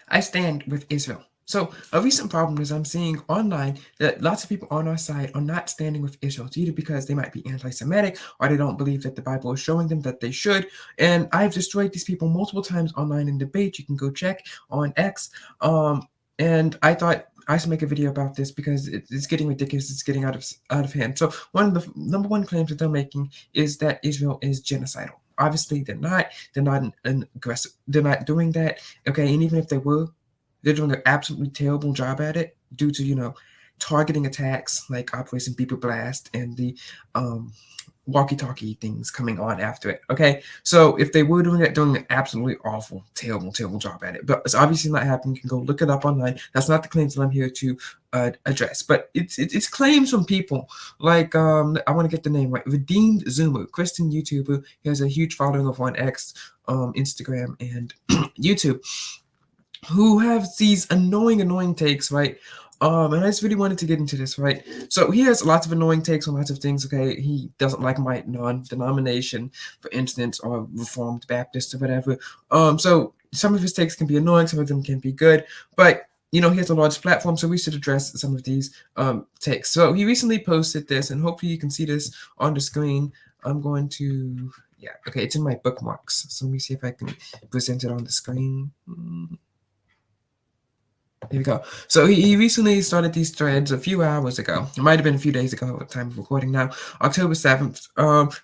I stand with Israel. So a recent problem is I'm seeing online that lots of people on our side are not standing with Israel, either because they might be anti-Semitic or they don't believe that the Bible is showing them that they should. And I've destroyed these people multiple times online in debate. You can go check on X. And I thought I should make a video about this because it's getting ridiculous. It's getting out of hand. So one of the number one claims that they're making is that Israel is genocidal. Obviously, they're not. They're not an aggressive. They're not doing that. Okay, and even if they were, they're doing an absolutely terrible job at it due to targeting attacks like Operation Beeper Blast and the walkie-talkie things coming on after it. Okay, so if they were doing it, doing an absolutely awful, terrible, terrible job at it, but it's obviously not happening. You can go look it up online. That's not the claims that I'm here to address, but it's claims from people like I want to get the name right. Redeemed Zoomer, Christian YouTuber. He has a huge following of on X, Instagram, and YouTube, who have these annoying takes, right? And I just really wanted to get into this, right? So he has lots of annoying takes on lots of things. Okay, he doesn't like my non-denomination, for instance, or Reformed Baptist or whatever. So some of his takes can be annoying, some of them can be good, but he has a large platform, so we should address some of these takes. So he recently posted this, and hopefully you can see this on the screen. I'm going to, yeah, okay, it's in my bookmarks. So let me see if I can present it on the screen. Here we go. So he recently started these threads a few hours ago. It might have been a few days ago at the time of recording now. October 7th.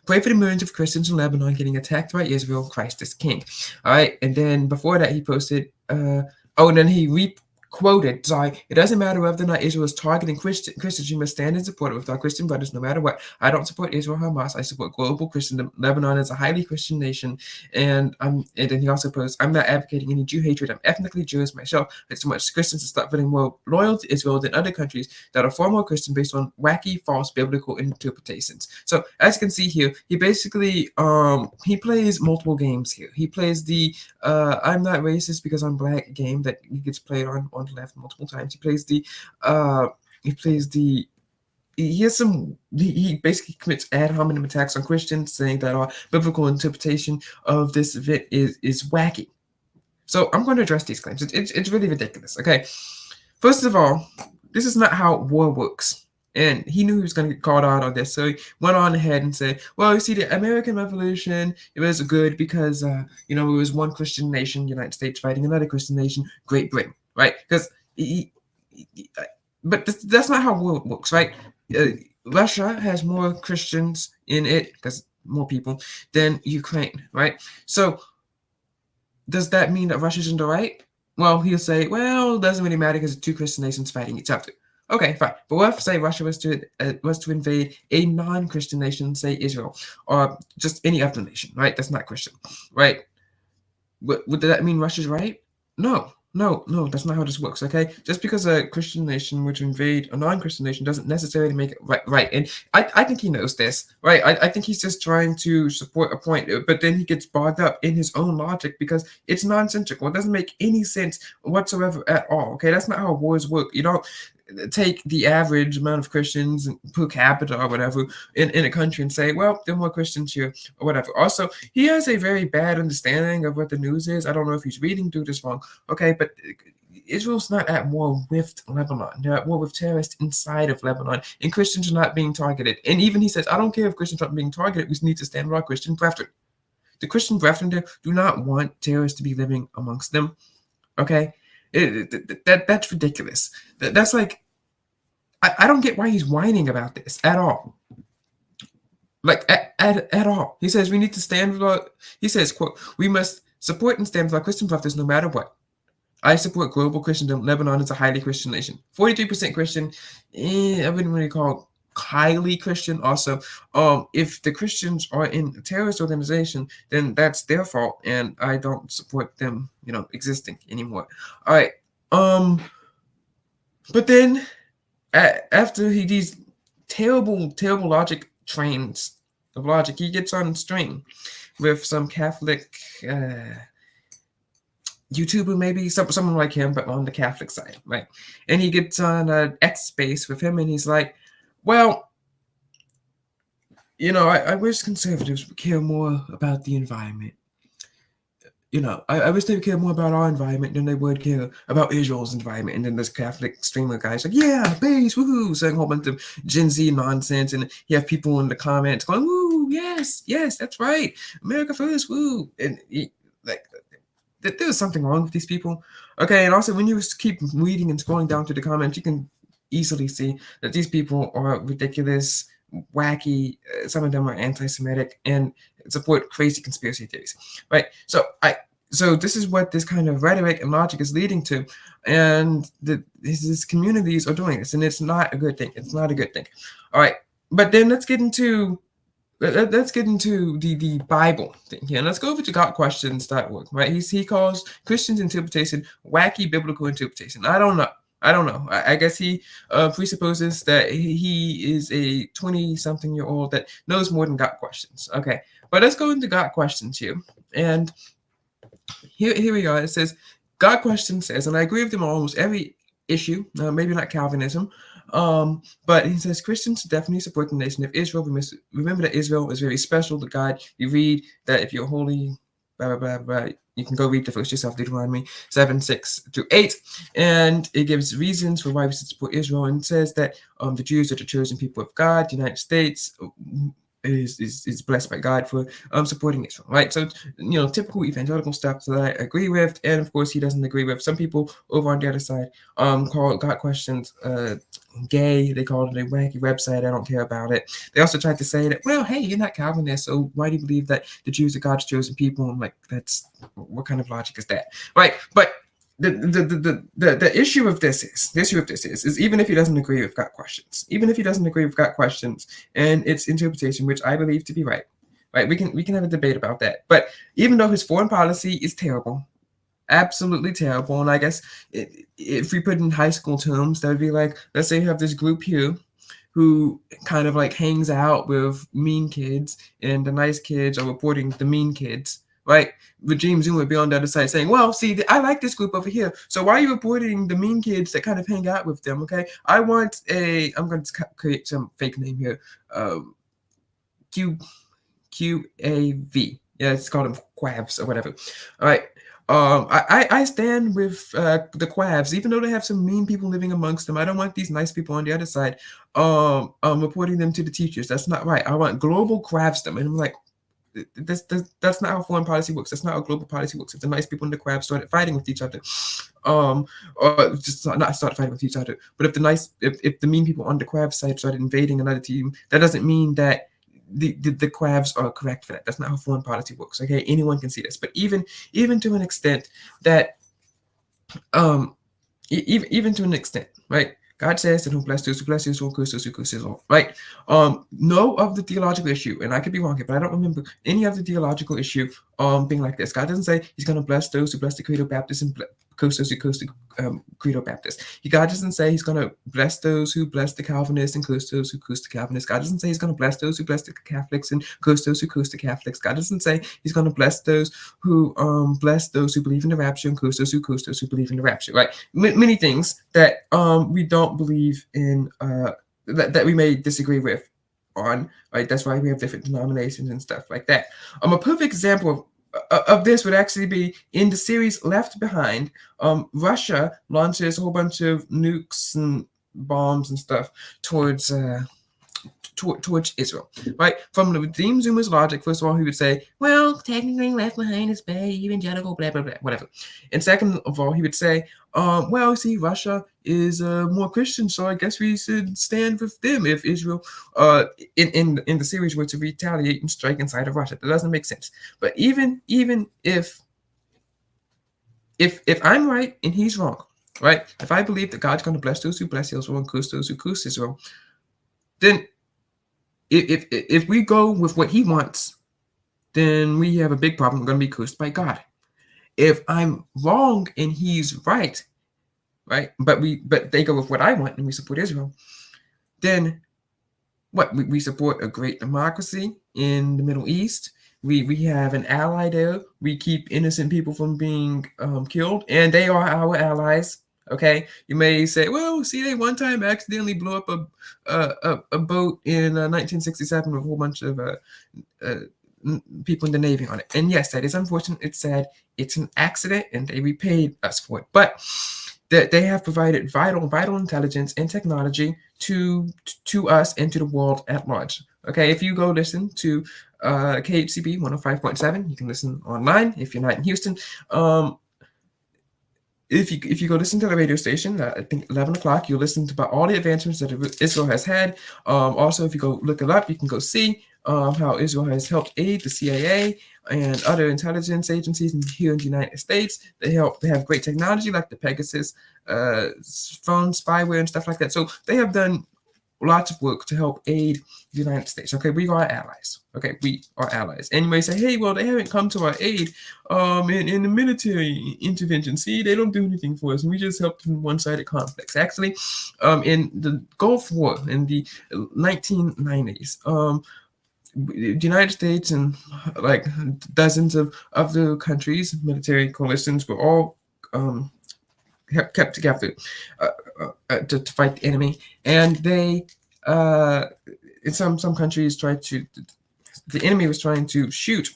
Pray for the millions of Christians in Lebanon getting attacked by Israel. Christ is king. All right. And then before that, he posted, and then he quoted, sorry, it doesn't matter whether or not Israel is targeting Christians, you must stand in support of our Christian brothers no matter what. I don't support Israel or Hamas. I support global Christendom. Lebanon is a highly Christian nation. And then he also posts, I'm not advocating any Jew hatred. I'm ethnically Jewish myself. It's so much Christians to start feeling more loyal to Israel than other countries that are far more Christian based on wacky, false biblical interpretations. So as you can see here, he basically he plays multiple games here. He plays the I'm not racist because I'm black game that he gets played on the left multiple times. He plays the he basically commits ad hominem attacks on Christians, saying that our biblical interpretation of this event is wacky. So I'm going to address these claims. It's really ridiculous. Okay, first of all, this is not how war works. And he knew he was going to get called out on this, so he went on ahead and said, well, you see, the American Revolution, it was good because, it was one Christian nation, United States, fighting another Christian nation, Great Britain, right? Because but that's not how war works, right? Russia has more Christians in it, because more people, than Ukraine, right? So does that mean that Russia's in the right? Well, he'll say, well, it doesn't really matter because it's two Christian nations fighting each other. Okay, fine. But what if, say, Russia was to invade a non-Christian nation, say Israel, or just any other nation, right? That's not Christian, right? Would that mean Russia's right? No, that's not how this works, okay? Just because a Christian nation were to invade a non-Christian nation doesn't necessarily make it right. And I think he knows this, right? I think he's just trying to support a point, but then he gets bogged up in his own logic because it's nonsensical. It doesn't make any sense whatsoever at all, okay? That's not how wars work. You don't take the average amount of Christians per capita or whatever in a country and say, well, there are more Christians here or whatever. Also, he has a very bad understanding of what the news is. I don't know if he's reading through this wrong, okay, but Israel's not at war with Lebanon. They're at war with terrorists inside of Lebanon, and Christians are not being targeted. And even he says, I don't care if Christians aren't being targeted. We need to stand with our Christian brethren. The Christian brethren there do not want terrorists to be living amongst them, okay? That's ridiculous. That's like, I don't get why he's whining about this at all. Like at all. He says we need to stand with our, he says, quote, we must support and stand with our Christian brothers no matter what. I support global Christendom. Lebanon is a highly Christian nation. 43% Christian. I wouldn't really call highly Christian. Also, if the Christians are in a terrorist organization, then that's their fault, and I don't support them, existing anymore. All right. But then after these terrible logic trains of logic, he gets on stream with some Catholic YouTuber, maybe someone like him, but on the Catholic side, right? And he gets on X space with him, and he's like, well, I wish conservatives would care more about the environment. I wish they would care more about our environment than they would care about Israel's environment. And then this Catholic streamer guy's like, yeah, base, woohoo, saying a whole bunch of Gen Z nonsense. And you have people in the comments going, woo, yes, yes, that's right. America first, woo. And like, there's something wrong with these people. Okay, and also when you keep reading and scrolling down to the comments, you can easily see that these people are ridiculous, wacky. Some of them are anti-Semitic and support crazy conspiracy theories, right? So this is what this kind of rhetoric and logic is leading to, and these communities are doing this, and it's not a good thing. It's not a good thing. All right, but then let's get into the Bible thing here. And let's go over to GotQuestions.org, right? He calls Christians' interpretation wacky biblical interpretation. I don't know. I guess he presupposes that he is a 20-something-year-old that knows more than Got Questions. Okay, but let's go into Got Questions here. And here we are. It says, Got Questions says, and I agree with him on almost every issue, maybe not Calvinism, but he says Christians definitely support the nation of Israel. Remember that Israel is very special to God. You read that if you're holy, blah, blah, blah, blah. You can go read the verse yourself, Deuteronomy 7:6-8. And it gives reasons for why we should support Israel. And it says that the Jews are the chosen people of God. The United States is blessed by God for supporting Israel, right? So, typical evangelical stuff that I agree with. And of course, he doesn't agree with. Some people over on the other side call Got Questions gay. They called it a wacky website. I don't care about it. They also tried to say that, well, hey, you're not Calvinist, so why do you believe that the Jews are God's chosen people? I'm like, what kind of logic is that, right? But the issue of this is even if he doesn't agree with Got Questions, and its interpretation, which I believe to be right, we can have a debate about that. But even though his foreign policy is terrible, absolutely terrible, and I guess if we put in high school terms, that would be like, let's say you have this group here who kind of like hangs out with mean kids, and the nice kids are reporting the mean kids, right? Regime Zoom would be on the other side saying, well, see, I like this group over here, so why are you reporting the mean kids that kind of hang out with them? Okay, I'm going to create some fake name here, QAV. Yeah, it's called them Quavs or whatever. All right. I stand with the Quavs, even though they have some mean people living amongst them. I don't want these nice people on the other side reporting them to the teachers. That's not right. I want global Quavsdom. And I'm like, that's not how foreign policy works. That's not how global policy works. If the nice people in the Quavs started fighting with each other, or just not started fighting with each other, but if the mean people on the Quavs side started invading another team, that doesn't mean that the Quavs are correct for that. That's not how foreign policy works. Okay, anyone can see this, but even to an extent that even to an extent, right? God says that He'll bless those who bless Israel, curse those who curse Israel, right? No of the theological issue, and I could be wrong here, but I don't remember any of the theological issue being like this. God doesn't say He's going to bless those who bless the Credo Baptists and curse those who curse the Credo Baptists. God doesn't say He's going to bless those who bless the Calvinists and curse those who curse the Calvinists. God doesn't say He's going to bless those who bless the Catholics and curse those who curse the Catholics. God doesn't say He's going to bless those who believe in the rapture and curse those who believe in the rapture, right? Many things that we don't believe in, that we may disagree with on, right? That's why we have different denominations and stuff like that. A perfect example of this would actually be in the series Left Behind. Russia launches a whole bunch of nukes and bombs and stuff towards Israel, right? From the Redeem Zoomer's logic, first of all, he would say, well, technically Left Behind is bad, evangelical, blah, blah, blah, whatever. And second of all, he would say, well, see, Russia is more Christian, so I guess we should stand with them if Israel, in the series, were to retaliate and strike inside of Russia. That doesn't make sense. But even if I'm right and he's wrong, right? If I believe that God's going to bless those who bless Israel and curse those who curse Israel, then if we go with what he wants, then we have a big problem. We're going to be cursed by God. If I'm wrong and he's right, but they go with what I want and we support Israel, then what? We support a great democracy in the Middle East. We have an ally there. We keep innocent people from being killed, and they are our allies. Okay, you may say, well, see, they one time accidentally blew up a boat in 1967 with a whole bunch of people in the Navy on it. And yes, that is unfortunate. It's sad. It's an accident, and they repaid us for it. But that they have provided vital intelligence and technology to us and to the world at large. Okay, if you go listen to KHCB 105.7, you can listen online if you're not in Houston. If you go listen to the radio station, I think 11 o'clock, you'll listen to about all the advancements that Israel has had. Also, if you go look it up, you can go see how Israel has helped aid the CIA and other intelligence agencies here in the United States. They have great technology like the Pegasus phone spyware and stuff like that. So they have done lots of work to help aid the United States. Okay, we are allies. Okay, we are allies. And you may say, hey, well, they haven't come to our aid in the military intervention. See, they don't do anything for us, and we just helped in one-sided conflicts. Actually, in the Gulf War in the 1990s, the United States and like dozens of other countries, military coalitions, were all kept together to fight the enemy, and they in some countries tried to. The enemy was trying to shoot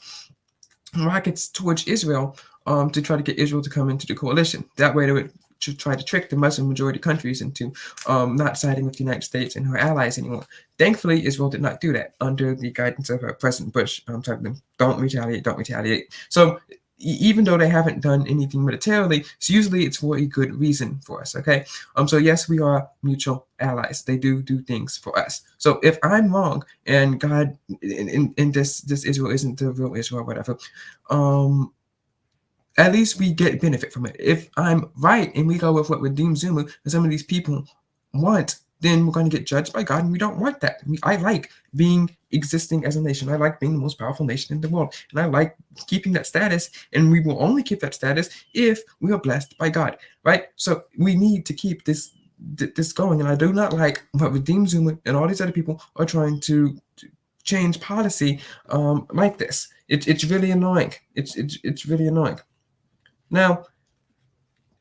rockets towards Israel to try to get Israel to come into the coalition. That way, they would try to trick the Muslim majority countries into not siding with the United States and her allies anymore. Thankfully, Israel did not do that under the guidance of President Bush. Telling them, don't retaliate, don't retaliate. So even though they haven't done anything militarily, so usually it's for a good reason for us. Okay. So yes, we are mutual allies. They do things for us. So if I'm wrong and God in this Israel isn't the real Israel or whatever, at least we get benefit from it. If I'm right and we go with what Redeem Zuma and some of these people want, then we're going to get judged by God, and we don't want that. I like existing as a nation. I like being the most powerful nation in the world, and I like keeping that status, and we will only keep that status if we are blessed by God, right? So we need to keep this going, and I do not like what Redeem Zuma and all these other people are trying to change policy like this. It's really annoying. It's really annoying. Now,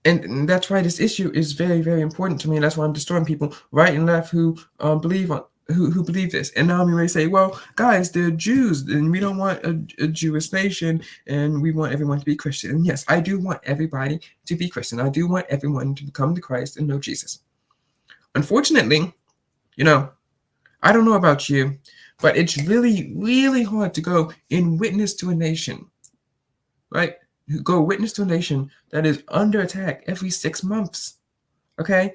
and that's why this issue is very, very important to me. And that's why I'm destroying people right and left who believe this. And now we may say, well, guys, they're Jews, and we don't want a Jewish nation, and we want everyone to be Christian. And yes, I do want everybody to be Christian. I do want everyone to come to Christ and know Jesus. Unfortunately, I don't know about you, but it's really, really hard to go and witness to a nation, right? Go witness to a nation that is under attack every 6 months. Okay,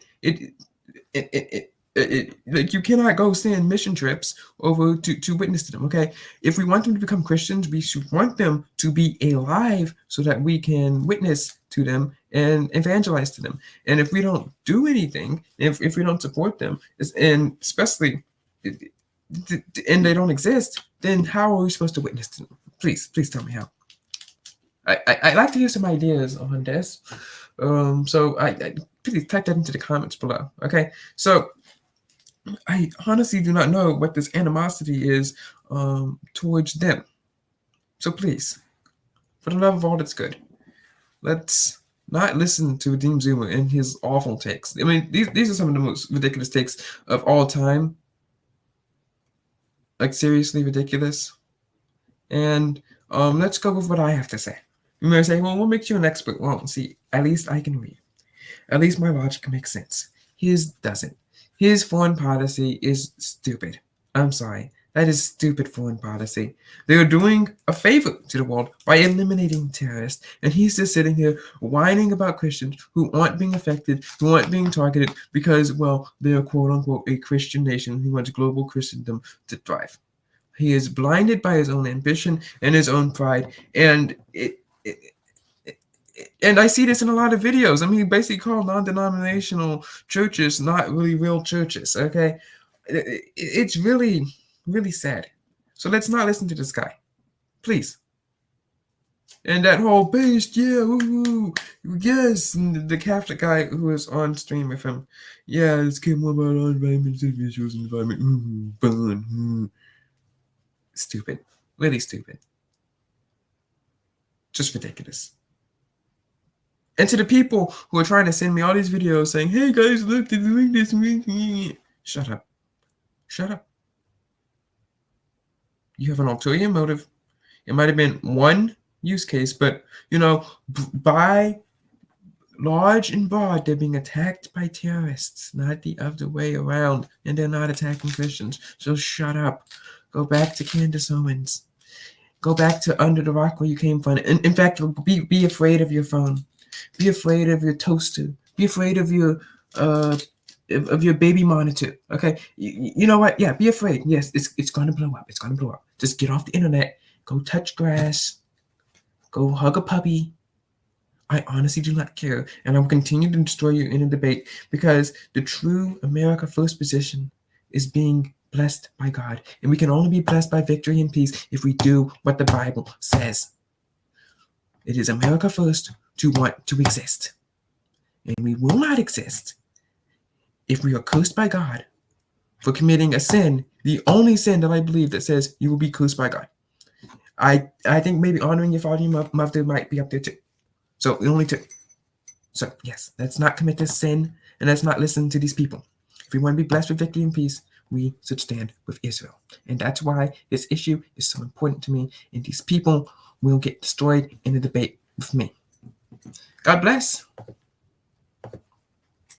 like you cannot go send mission trips over to witness to them. Okay, if we want them to become Christians, we should want them to be alive so that we can witness to them and evangelize to them. And if we don't do anything, if we don't support them, and especially and they don't exist, then how are we supposed to witness to them? Please tell me how. I'd like to hear some ideas on this. So I please type that into the comments below. Okay. So I honestly do not know what this animosity is towards them. So please, for the love of all that's good, let's not listen to Redeem Zuma and his awful takes. I mean, these are some of the most ridiculous takes of all time. Like seriously ridiculous. And let's go with what I have to say. You may say, well, what makes you an expert? Well, see, at least I can read. At least my logic makes sense. His doesn't. His foreign policy is stupid. I'm sorry. That is stupid foreign policy. They are doing a favor to the world by eliminating terrorists, and he's just sitting here whining about Christians who aren't being affected, who aren't being targeted because, well, they're quote-unquote a Christian nation who wants global Christendom to thrive. He is blinded by his own ambition and his own pride, and and I see this in a lot of videos. I mean, he basically called non-denominational churches not really real churches. Okay, it's really, really sad. So let's not listen to this guy, please. And that whole based, yeah, woo, yes, and the Catholic guy who was on stream with him, yeah, let's get more about our environment, individuals, environment, fun, stupid, really stupid, just ridiculous. And to the people who are trying to send me all these videos saying, hey guys, look, they're doing this. Shut up. Shut up. You have an ulterior motive. It might have been one use case, but by large and broad, they're being attacked by terrorists, not the other way around. And they're not attacking Christians. So shut up. Go back to Candace Owens. Go back to under the rock where you came from. In fact, be afraid of your phone. Be afraid of your toaster. Be afraid of your baby monitor. Okay, you know what? Yeah, be afraid. Yes, it's gonna blow up. It's gonna blow up. Just get off the internet. Go touch grass. Go hug a puppy. I honestly do not care, and I will continue to destroy you in a debate because the true America First position is being blessed by God, and we can only be blessed by victory and peace if we do what the Bible says. It is America First to want to exist, and we will not exist if we are cursed by God for committing a sin, the only sin that I believe that says you will be cursed by God. I think maybe honoring your father and your mother might be up there too. So only two. So yes, let's not commit this sin and let's not listen to these people. If we want to be blessed with victory and peace, we should stand with Israel. And that's why this issue is so important to me. And these people will get destroyed in a debate with me. God bless.